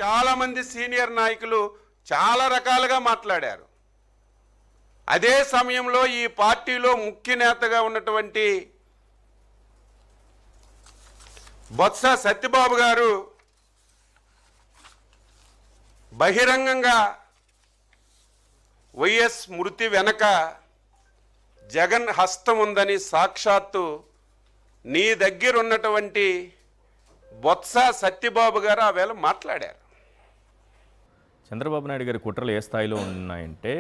చాలామంది సీనియర్ నాయకులు చాలా రకాలుగా మాట్లాడారు. అదే సమయంలో ఈ పార్టీలో ముఖ్య నేతగా ఉన్నటువంటి బొత్స సత్యబాబు గారు బహిరంగంగా వైఎస్ మృతి వెనక జగన్ హస్తం ఉందని సాక్షాత్తు నీ దగ్గర ఉన్నటువంటి బొత్స సత్యబాబు గారు ఆవేళ మాట్లాడారు. చంద్రబాబు నాయుడు గారి కుట్రలు ఏ స్థాయిలో ఉన్నాయంటే,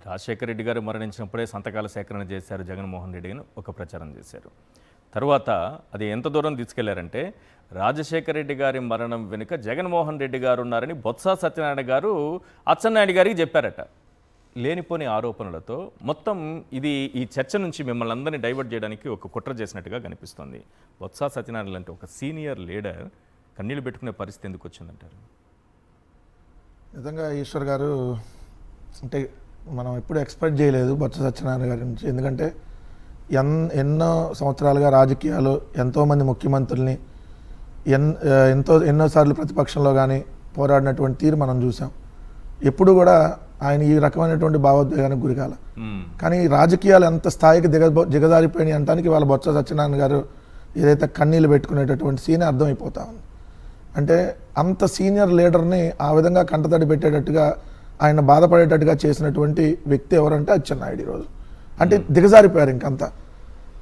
రాజశేఖర రెడ్డి గారు మరణించినప్పుడే సంతకాల సేకరణ చేశారు జగన్మోహన్ రెడ్డి అని ఒక ప్రచారం చేశారు. తర్వాత అది ఎంత దూరం తీసుకెళ్లారంటే, రాజశేఖర రెడ్డి గారి మరణం వెనుక జగన్మోహన్ రెడ్డి గారు ఉన్నారని బొత్స సత్యనారాయణ గారు అచ్చెన్నాయుడు గారికి చెప్పారట. లేనిపోని ఆరోపణలతో మొత్తం ఇది ఈ చర్చ నుంచి మిమ్మల్ని అందరినీ డైవర్ట్ చేయడానికి ఒక కుట్ర చేసినట్టుగా కనిపిస్తుంది. బొత్స సత్యనారాయణ లాంటి ఒక సీనియర్ లీడర్ కన్నీళ్ళు పెట్టుకునే పరిస్థితి ఎందుకు వచ్చిందంటారు? నిజంగా ఈశ్వర్ గారు అంటే మనం ఎప్పుడు ఎక్స్పెక్ట్ చేయలేదు బొత్స సత్యనారాయణ గారి నుంచి. ఎందుకంటే ఎన్నో సంవత్సరాలుగా రాజకీయాలు ఎంతోమంది ముఖ్యమంత్రుల్ని ఎన్నోసార్లు ప్రతిపక్షంలో కానీ పోరాడినటువంటి తీరు మనం చూసాం. ఎప్పుడు కూడా ఆయన ఈ రకమైనటువంటి భావోద్వేగానికి గురికాల. కానీ రాజకీయాలు ఎంత స్థాయికి దిగజారిపోయినాయి అంటానికి వాళ్ళ బొత్స సత్యనారాయణ గారు ఏదైతే కన్నీళ్ళు పెట్టుకునేటటువంటి సీనే అర్థమైపోతా ఉంది. అంటే అంత సీనియర్ లీడర్ని ఆ విధంగా కంటతడి పెట్టేటట్టుగా ఆయన బాధపడేటట్టుగా చేసినటువంటి వ్యక్తి ఎవరంటే అచ్చెన్నాయుడు ఈరోజు. అంటే దిగజారిపోయారు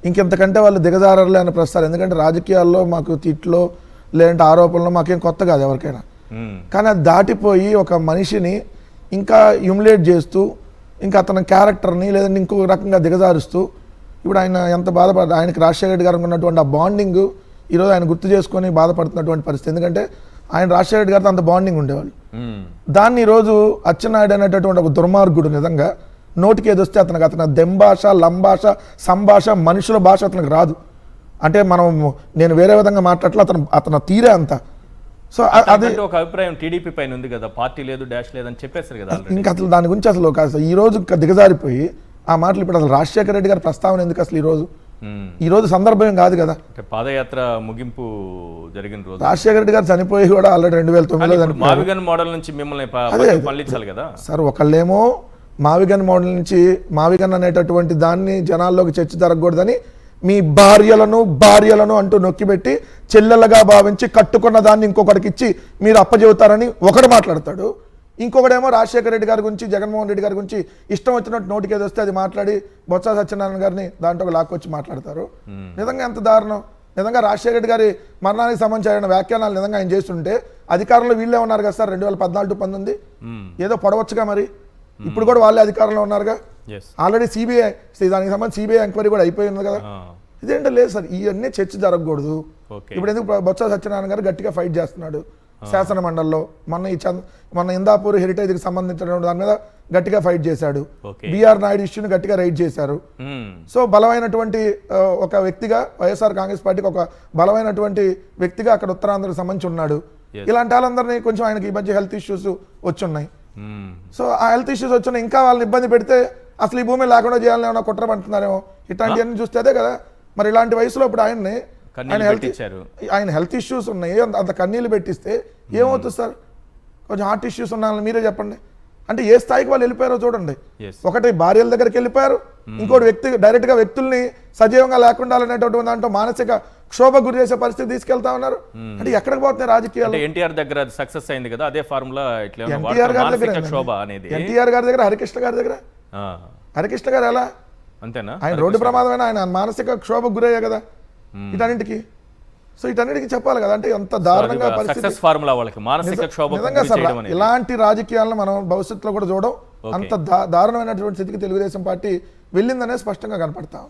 ఇంకెంతకంటే వాళ్ళు దిగజారలే అని ప్రస్తారు. ఎందుకంటే రాజకీయాల్లో మాకు తిట్లో లేదంటే ఆరోపణలు మాకేం కొత్త కాదు ఎవరికైనా. కానీ అది దాటిపోయి ఒక మనిషిని ఇంకా హ్యూమిలేట్ చేస్తూ ఇంకా అతని క్యారెక్టర్ని లేదంటే ఇంకో రకంగా దిగజారుస్తూ ఇప్పుడు ఆయన ఎంత బాధపడ ఆయనకి రాజశేఖర రెడ్డి గారికి ఉన్నటువంటి ఆ బాండింగ్ ఈరోజు ఆయన గుర్తు చేసుకొని బాధపడుతున్నటువంటి పరిస్థితి. ఎందుకంటే ఆయన రాజశేఖర రెడ్డి గారితో అంత బాండింగ్ ఉండేవాళ్ళు. దాన్ని ఈరోజు అచ్చెన్నాయుడు అనేటటువంటి ఒక దుర్మార్గుడు నిజంగా నోటికి ఏదొస్తే అతని దెంభాష, లంభాష, సంభాష, మనుషుల భాష అతనికి రాదు. అంటే నేను వేరే విధంగా మాట్లాడలే, అతను తీరే అంత. సో అది ఒక అభిప్రాయం టీడీపీ పైన ఉంది కదా, పార్టీ లేదు డాష్ లేదని చెప్పేశారు కదా. ఇంకా అసలు దాని గురించి అసలు ఈ రోజు దిగజారిపోయి ఆ మాటలు ఇప్పుడు అసలు రాజశేఖర రెడ్డి గారి ప్రస్తావన ఎందుకు అసలు ఈ రోజు సందర్భం కాదు కదా. పాదయాత్ర ముగింపు జరిగిన రోజు రాజశేఖర రెడ్డి గారు చనిపోయి కూడా ఆల్రెడీ 2009లో మావిగన్ మోడల్ నుంచి మిమ్మల్ని పండించాలి కదా సార్. ఒకళ్ళేమో మావిగన్ మోడల్ నుంచి మావిగన్ అనేటటువంటి దాన్ని జనాల్లోకి చర్చ జరగకూడదని మీ భార్యలను అంటూ నొక్కిపెట్టి చెల్లెలుగా భావించి కట్టుకున్న దాన్ని ఇంకొకటికి ఇచ్చి మీరు అప్పచెబుతారని ఒకడు మాట్లాడతాడు. ఇంకొకడేమో రాజశేఖర రెడ్డి గారి గురించి, జగన్మోహన్ రెడ్డి గారి గురించి ఇష్టం వచ్చినట్టు నోటికి ఏదో వస్తే అది మాట్లాడి బొత్స సత్యనారాయణ గారిని దాంట్లో లాక్కొచ్చి మాట్లాడతారు. నిజంగా ఎంత దారుణం. నిజంగా రాజశేఖర రెడ్డి గారి మరణానికి సంబంధించిన వ్యాఖ్యానాలు నిజంగా ఆయన చేస్తుంటే అధికారంలో వీళ్ళే ఉన్నారు కదా సార్. 2014-19 ఏదో పడవచ్చుగా మరి. ఇప్పుడు కూడా వాళ్ళే అధికారంలో ఉన్నారుగా. ఆల్రెడీ సిబిఐ దానికి సంబంధించి సిబిఐ ఎంక్వైరీ కూడా అయిపోయింది కదా. ఇదేంటో లేదు సార్, ఇవన్నీ చర్చ జరగకూడదు. ఇప్పుడు ఎందుకు బొత్స సత్యనారాయణ గారు గట్టిగా ఫైట్ చేస్తున్నాడు శాసన మండలిలో. మొన్న ఇందాపూర్ హెరిటేజ్కి సంబంధించిన దాని మీద గట్టిగా ఫైట్ చేశాడు. బిఆర్ నాయుడు ఇష్యూని గట్టిగా రైట్ చేశారు. సో బలమైనటువంటి ఒక వ్యక్తిగా వైఎస్ఆర్ కాంగ్రెస్ పార్టీకి ఒక బలమైనటువంటి వ్యక్తిగా అక్కడ ఉత్తరాంధ్రకు సంబంధించి ఉన్నాడు. ఇలాంటి వాళ్ళందరినీ కొంచెం ఆయనకి ఈ మధ్య హెల్త్ ఇష్యూస్ వచ్చున్నాయి. సో ఆ హెల్త్ ఇష్యూస్ వచ్చిన ఇంకా వాళ్ళని ఇబ్బంది పెడితే అసలు ఈ భూమి లేకుండా చేయాలని ఏమన్నా కుట్ర పడుతున్నారేమో. ఇట్లాంటివన్నీ చూస్తే అదే కదా మరి. ఇలాంటి వయసులో ఇప్పుడు ఆయన హెల్త్ ఇష్యూస్ ఉన్నాయి, అంత కన్నీళ్ళు పెట్టిస్తే ఏమవుతుంది సార్? కొంచెం హార్ట్ ఇష్యూస్ ఉన్నాయని మీరే చెప్పండి. అంటే ఏ స్థాయికి వాళ్ళు వెళ్ళిపోయారో చూడండి. ఒకటి భార్యల దగ్గరికి వెళ్ళిపోయారు, ఇంకోటి డైరెక్ట్గా వ్యక్తుల్ని సజీవంగా లేకుండా అనేటటువంటి దాంట్లో మానసిక క్షోభ గురి చేసే పరిస్థితి తీసుకెళ్తా ఉన్నారు. అంటే ఎక్కడికి పోతున్నాయి రాజకీయాలు? ఎన్టీఆర్ దగ్గర సక్సెస్ అయింది కదా అదే ఫార్ములా. ఎన్టీఆర్ గారి దగ్గర హరికృష్ణ గారి దగ్గర హరికృష్ణ గారు ఎలా అంతేనా? ఆయన రోడ్డు ప్రమాదమైన ఆయన మానసిక క్షోభ గురయ్యా కదా ఇటన్నిటికీ. సో ఇటన్నిటికీ చెప్పాలి కదా. అంటే ఎంత దారుణంగా పరిస్థితి. నిజంగా సార్ ఇలాంటి రాజకీయాలను మనం భవిష్యత్తులో కూడా చూడడం. అంత దారుణమైనటువంటి స్థితికి తెలుగుదేశం పార్టీ వెళ్ళిందనే స్పష్టంగా కనపడతాం.